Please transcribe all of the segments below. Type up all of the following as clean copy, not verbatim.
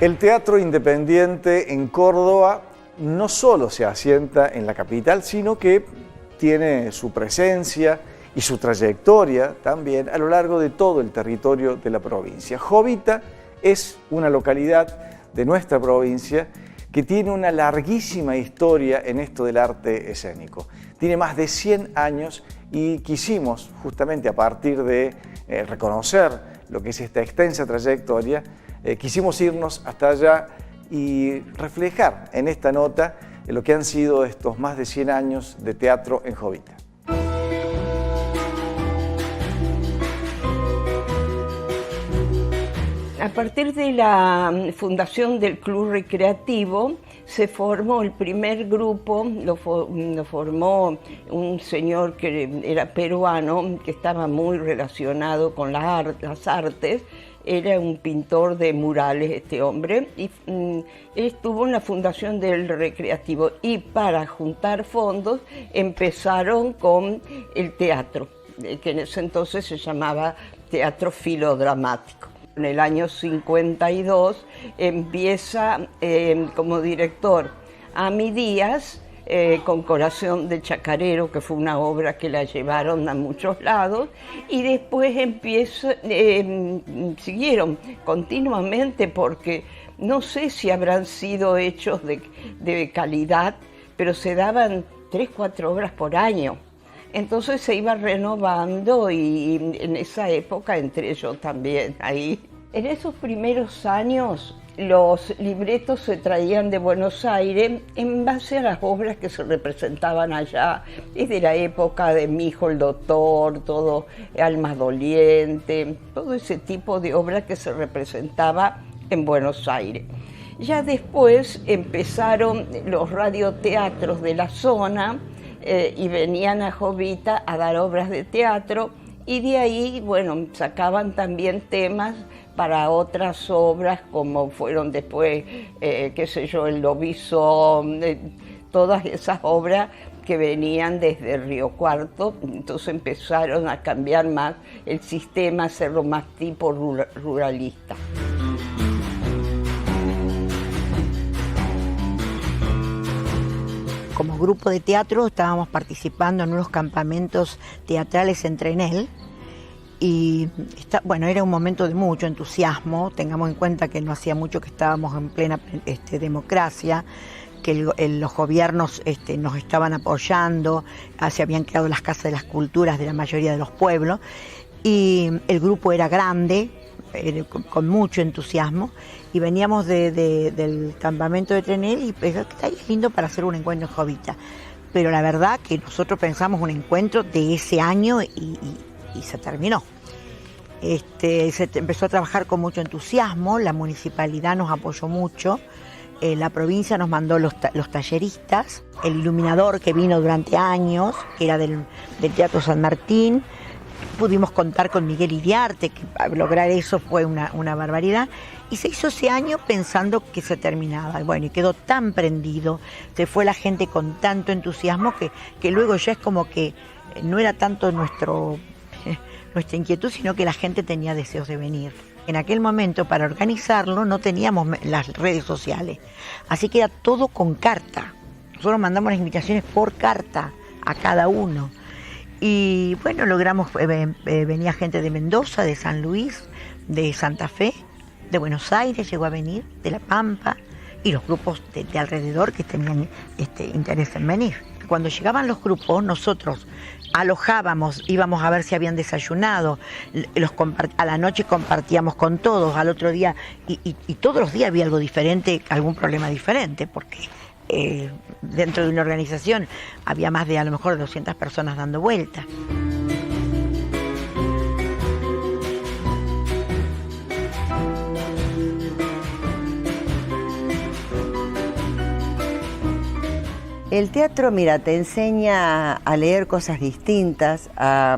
El teatro independiente en Córdoba no solo se asienta en la capital, sino que tiene su presencia y su trayectoria también a lo largo de todo el territorio de la provincia. Jovita es una localidad de nuestra provincia que tiene una larguísima historia en esto del arte escénico. Tiene más de 100 años y quisimos, justamente a partir de reconocer lo que es esta extensa trayectoria, quisimos irnos hasta allá y reflejar en esta nota lo que han sido estos más de 100 años de teatro en Jovita. A partir de la fundación del Club Recreativo se formó el primer grupo, lo formó un señor que era peruano, que estaba muy relacionado con las artes. Era un pintor de murales este hombre, y él estuvo en la fundación del Recreativo, y para juntar fondos empezaron con el teatro, que en ese entonces se llamaba Teatro Filodramático. En el año 52 empieza como director Ami Díaz, con Corazón de Chacarero, que fue una obra que la llevaron a muchos lados, y después siguieron continuamente, porque no sé si habrán sido hechos de calidad, pero se daban 3 o 4 obras por año. Entonces se iba renovando, y en esa época entré yo también ahí. En esos primeros años los libretos se traían de Buenos Aires en base a las obras que se representaban allá, desde la época de Mi hijo el doctor, todo Almas doliente, todo ese tipo de obras que se representaba en Buenos Aires. Ya después empezaron los radioteatros de la zona, y venían a Jovita a dar obras de teatro, y de ahí, bueno, sacaban también temas para otras obras, como fueron después, qué sé yo, El Lobizón, todas esas obras que venían desde Río Cuarto. Entonces empezaron a cambiar más el sistema, hacerlo más tipo ruralista. Como grupo de teatro estábamos participando en unos campamentos teatrales en Trenel, y bueno, era un momento de mucho entusiasmo. Tengamos en cuenta que no hacía mucho que estábamos en plena democracia, que los gobiernos nos estaban apoyando, se habían creado las casas de las culturas de la mayoría de los pueblos, y el grupo era grande, con mucho entusiasmo, y veníamos del campamento de Trenel, y está lindo para hacer un encuentro en Jovita. Pero la verdad que nosotros pensamos un encuentro de ese año y se terminó. Se empezó a trabajar con mucho entusiasmo, la municipalidad nos apoyó mucho, la provincia nos mandó los talleristas, el iluminador que vino durante años, que era del Teatro San Martín. Pudimos contar con Miguel Iriarte, que lograr eso fue una barbaridad, y se hizo ese año pensando que se terminaba. Bueno, y quedó tan prendido, se fue la gente con tanto entusiasmo que luego ya es como que no era tanto nuestra inquietud, sino que la gente tenía deseos de venir. En aquel momento, para organizarlo, no teníamos las redes sociales, así que era todo con carta. Nosotros mandamos las invitaciones por carta a cada uno. Y bueno, logramos, venía gente de Mendoza, de San Luis, de Santa Fe, de Buenos Aires llegó a venir, de La Pampa, y los grupos de alrededor que tenían interés en venir. Cuando llegaban los grupos, nosotros alojábamos, íbamos a ver si habían desayunado, a la noche compartíamos con todos, al otro día, y todos los días había algo diferente, algún problema diferente, porque dentro de una organización había más de a lo mejor 200 personas dando vueltas. El teatro, mira, te enseña a leer cosas distintas, a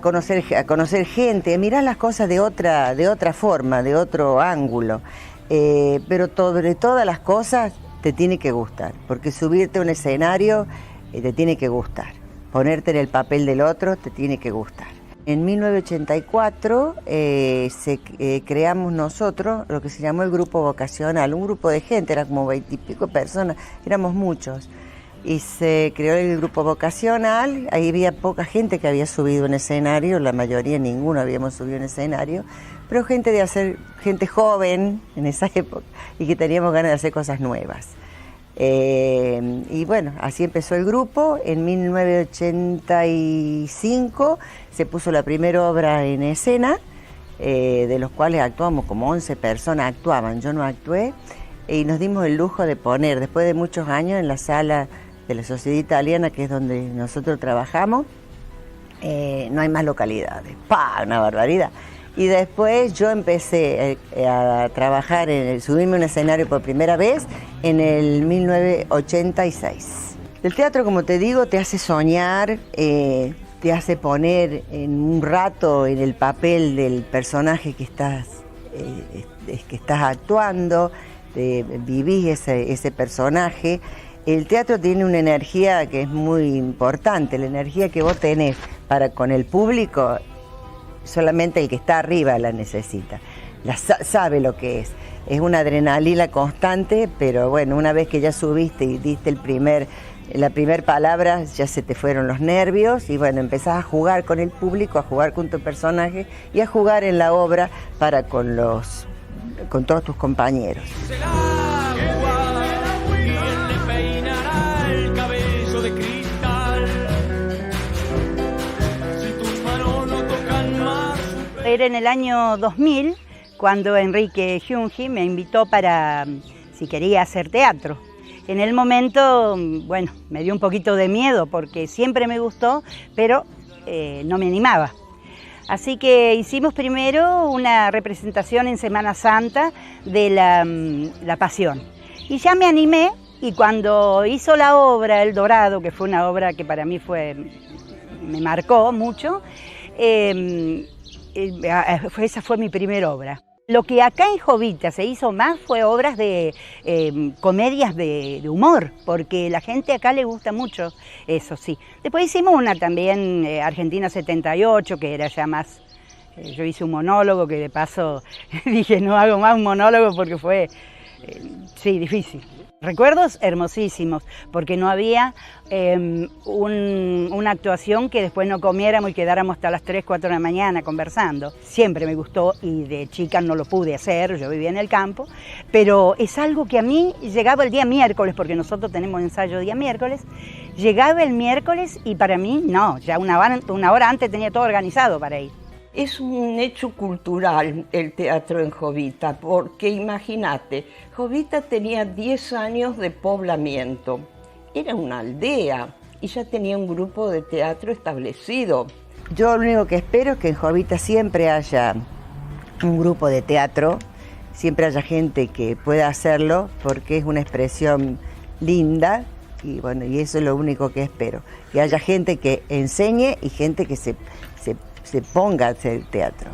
conocer gente, mirar las cosas de otra forma, de otro ángulo. Pero sobre todas las cosas te tiene que gustar, porque subirte a un escenario te tiene que gustar, ponerte en el papel del otro te tiene que gustar. En 1984 creamos nosotros lo que se llamó el grupo vocacional, un grupo de gente, era como 20 y pico personas, éramos muchos. Y se creó el grupo vocacional, ahí había poca gente que había subido en escenario, la mayoría, ninguno habíamos subido en escenario, pero gente joven en esa época y que teníamos ganas de hacer cosas nuevas. Y bueno, así empezó el grupo. En 1985 se puso la primera obra en escena, de los cuales actuamos, como 11 personas actuaban, yo no actué, y nos dimos el lujo de poner, después de muchos años, en la sala de la Sociedad Italiana, que es donde nosotros trabajamos, no hay más localidades, ¡pah! Una barbaridad. Y después yo empecé a trabajar, subirme a un escenario por primera vez en el 1986. El teatro, como te digo, te hace soñar, te hace poner en un rato en el papel del personaje que estás actuando, vivís ese personaje. El teatro tiene una energía que es muy importante, la energía que vos tenés para con el público. Solamente el que está arriba la necesita, sabe lo que es. Es una adrenalina constante, pero bueno, una vez que ya subiste y diste la primer palabra, ya se te fueron los nervios y bueno, empezás a jugar con el público, a jugar con tu personaje y a jugar en la obra con todos tus compañeros. Era en el año 2000 cuando Enrique Jungi me invitó para si quería hacer teatro. En el momento, bueno, me dio un poquito de miedo porque siempre me gustó, pero no me animaba. Así que hicimos primero una representación en Semana Santa de la Pasión. Y ya me animé y cuando hizo la obra El Dorado, que fue una obra que para mí me marcó mucho, esa fue mi primera obra. Lo que acá en Jovita se hizo más fue obras de comedias de humor, porque la gente acá le gusta mucho, eso sí. Después hicimos una también, Argentina 78, que era ya más, yo hice un monólogo que de paso dije no hago más un monólogo porque fue, sí, difícil. Recuerdos hermosísimos, porque no había una actuación que después no comiéramos y quedáramos hasta las 3, 4 de la mañana conversando. Siempre me gustó y de chica no lo pude hacer, yo vivía en el campo, pero es algo que a mí llegaba el día miércoles, porque nosotros tenemos ensayo día miércoles, llegaba el miércoles y para mí no, ya una hora antes tenía todo organizado para ir. Es un hecho cultural el teatro en Jovita, porque imagínate, Jovita tenía 10 años de poblamiento, era una aldea y ya tenía un grupo de teatro establecido. Yo lo único que espero es que en Jovita siempre haya un grupo de teatro, siempre haya gente que pueda hacerlo, porque es una expresión linda y bueno, y eso es lo único que espero, que haya gente que enseñe y gente que se ponga a hacer teatro.